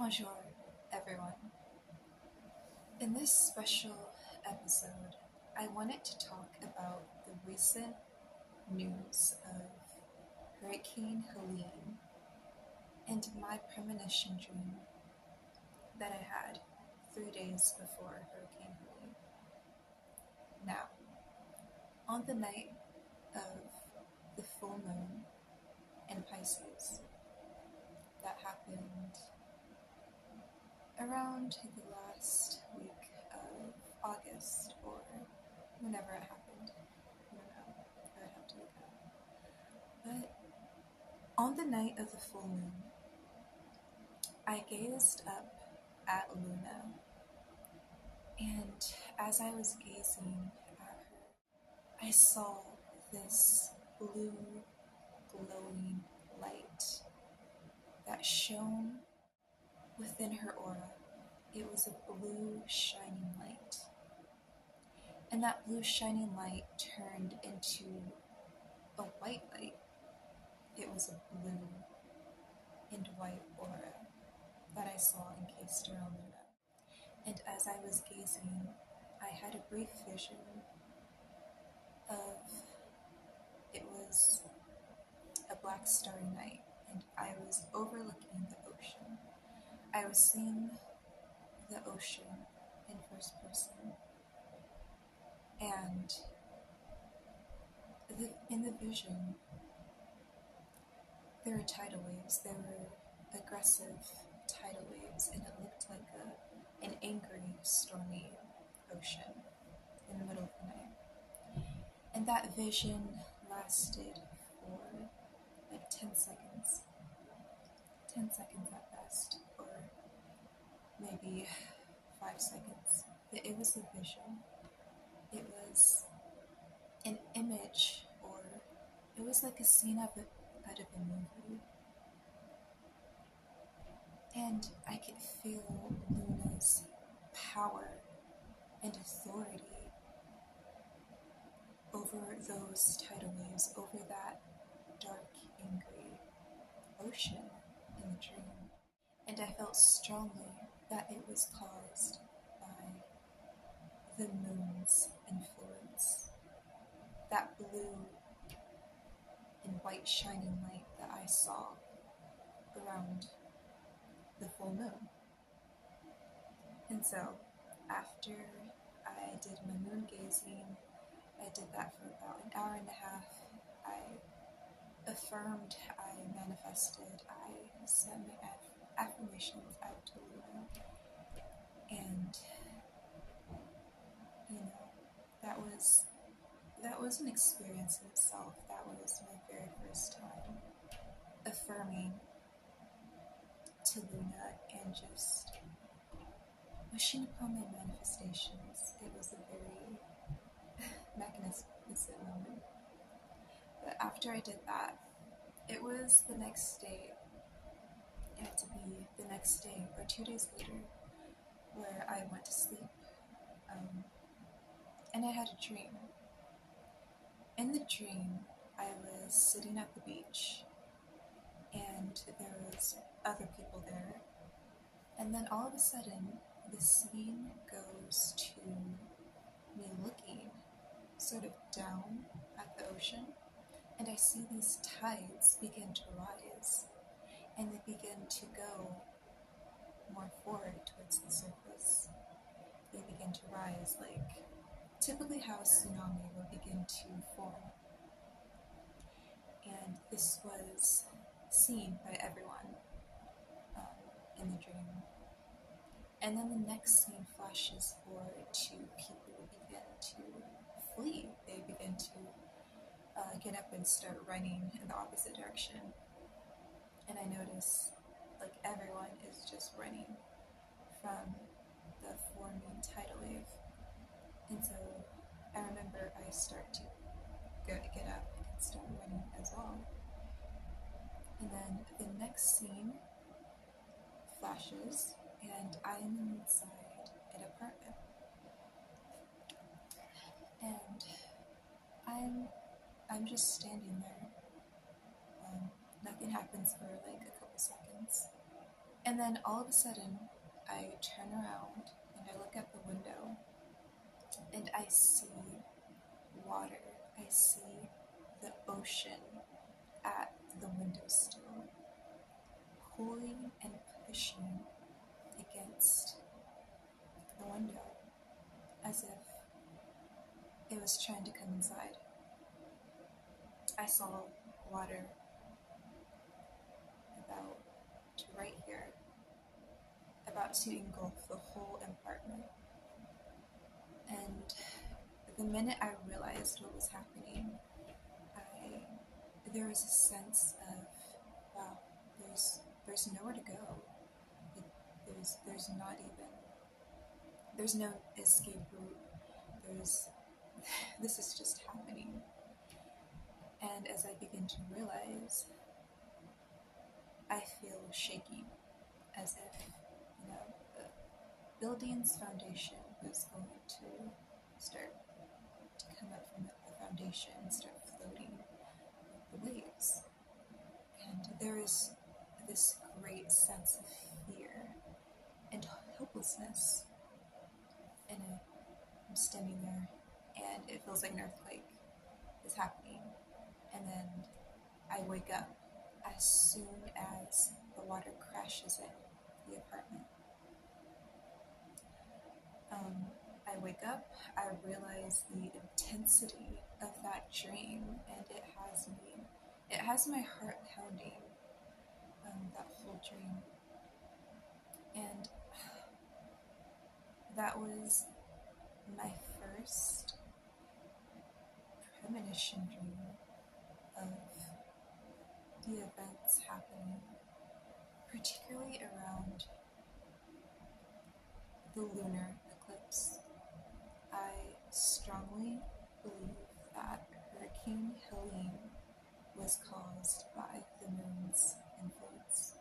Bonjour, everyone. In this special episode, I wanted to talk about the recent news of Hurricane Helene and my premonition dream that I had 3 days before Hurricane Helene. Now, on the night of the full moon in Pisces, that happened around the last week of August, or whenever it happened. I don't know. I would have to look it up. But on the night of the full moon, I gazed up at Lunar, and as I was gazing at her, I saw this blue, glowing light that shone within her aura. It was a blue shining light. And that blue shining light turned into a white light. It was a blue and white aura that I saw encased around Luna. And as I was gazing, I had a brief vision of it was a black starry night, and I was overlooking the ocean. I was seeing the ocean in first person, and in the vision, there were tidal waves. There were aggressive tidal waves, and it looked like an angry, stormy ocean in the middle of the night. And that vision lasted for like 10 seconds. 10 seconds at best, or maybe 5 seconds. But it was a vision. It was an image, or it was like a scene out of a movie. And I could feel Luna's power and authority over those tidal waves, over that dark, angry ocean in the dream. And I felt strongly that it was caused by the moon's influence. That blue and white shining light that I saw around the full moon. And so, after I did my moon gazing, I did that for about an hour and a half. I affirmed, I manifested, I sent my affirmations out to Luna. And, that was an experience in itself. That was my very first time affirming to Luna and just wishing upon my manifestations. It was a very magnificent moment. But after I did that, it was the next day. It had to be the next day or 2 days later where I went to sleep. And I had a dream. In the dream, I was sitting at the beach, and there was other people there. And then all of a sudden, the scene goes to me looking sort of down at the ocean, and I see these tides begin to rise, and they begin to go more forward towards the surface. They begin to rise, like typically how a tsunami will begin to form. And this was seen by everyone in the dream. And then the next scene flashes forward to people who begin to flee. They begin to get up and start running in the opposite direction. And I notice like everyone is just running from the forming tidal wave. And so I remember I start to get up and start running as well. And then the next scene flashes, and I am inside an apartment. And I'm just standing there. Nothing happens for like a couple seconds. And then all of a sudden, I turn around and I look at the window and I see water. I see the ocean at the windowsill, pulling and pushing against the window as if it was trying to come inside. I saw water about right here, about to engulf the whole apartment. And the minute I realized what was happening, there was a sense of, wow, there's nowhere to go. There's not even, there's no escape route. This is just happening. And as I begin to realize, I feel shaky, as if, the building's foundation was going to start to come up from the foundation and start floating with the waves. And there is this great sense of fear and hopelessness. And I'm standing there, and it feels like an earthquake is happening. And then I wake up as soon as the water crashes in the apartment. I wake up, I realize the intensity of that dream, and it has my heart pounding, that whole dream. And that was my first premonition dream of the events happening, particularly around the lunar eclipse. I strongly believe that Hurricane Helene was caused by the moon's influence.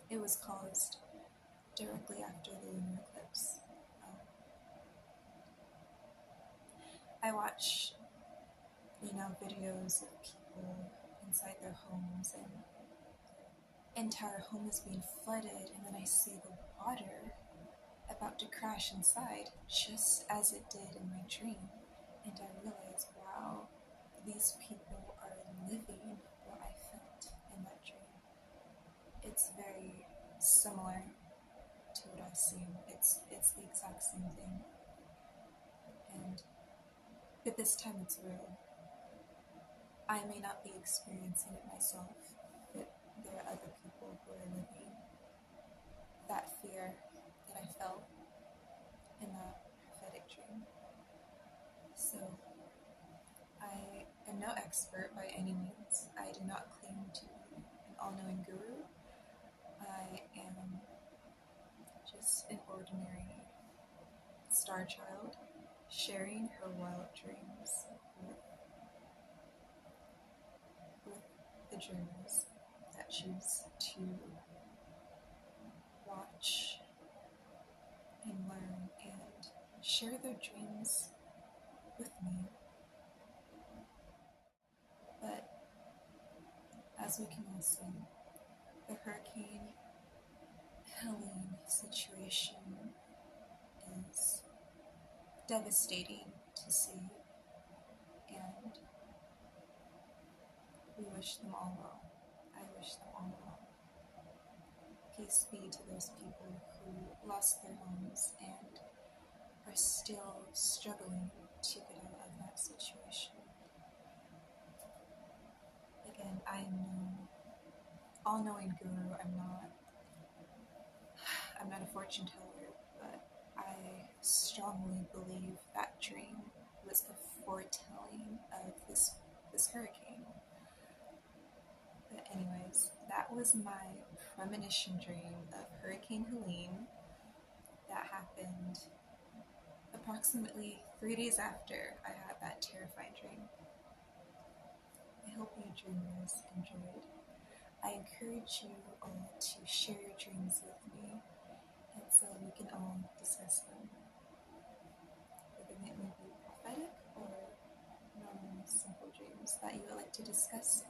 It was caused directly after the lunar eclipse. I watch, videos of people inside their homes, and entire home is being flooded, and then I see the water about to crash inside, just as it did in my dream. And I realize, wow, these people are living what I felt in that dream. It's very similar to what I've seen. It's the exact same thing. But this time it's real. I may not be experiencing it myself, but there are other people who are living that fear that I felt in that prophetic dream. So I am no expert by any means. I do not claim to be an all-knowing guru. I am just an ordinary star child sharing her wild dreams with the dreamers that choose to watch and learn and share their dreams with me. But as we can all see, the Hurricane Helene situation is devastating to see, and we wish them all well. I wish them all well. Peace be to those people who lost their homes and are still struggling to get out of that situation. Again, I am no all-knowing guru. I'm not a fortune teller, but I strongly believe that dream was a foretelling of this hurricane. But anyways, that was my premonition dream of Hurricane Helene that happened approximately 3 days after I had that terrifying dream. I hope you dreamers enjoyed. I encourage you all to share your dreams with me, and so we can all discuss them. Whether it may be prophetic or normal, simple dreams that you would like to discuss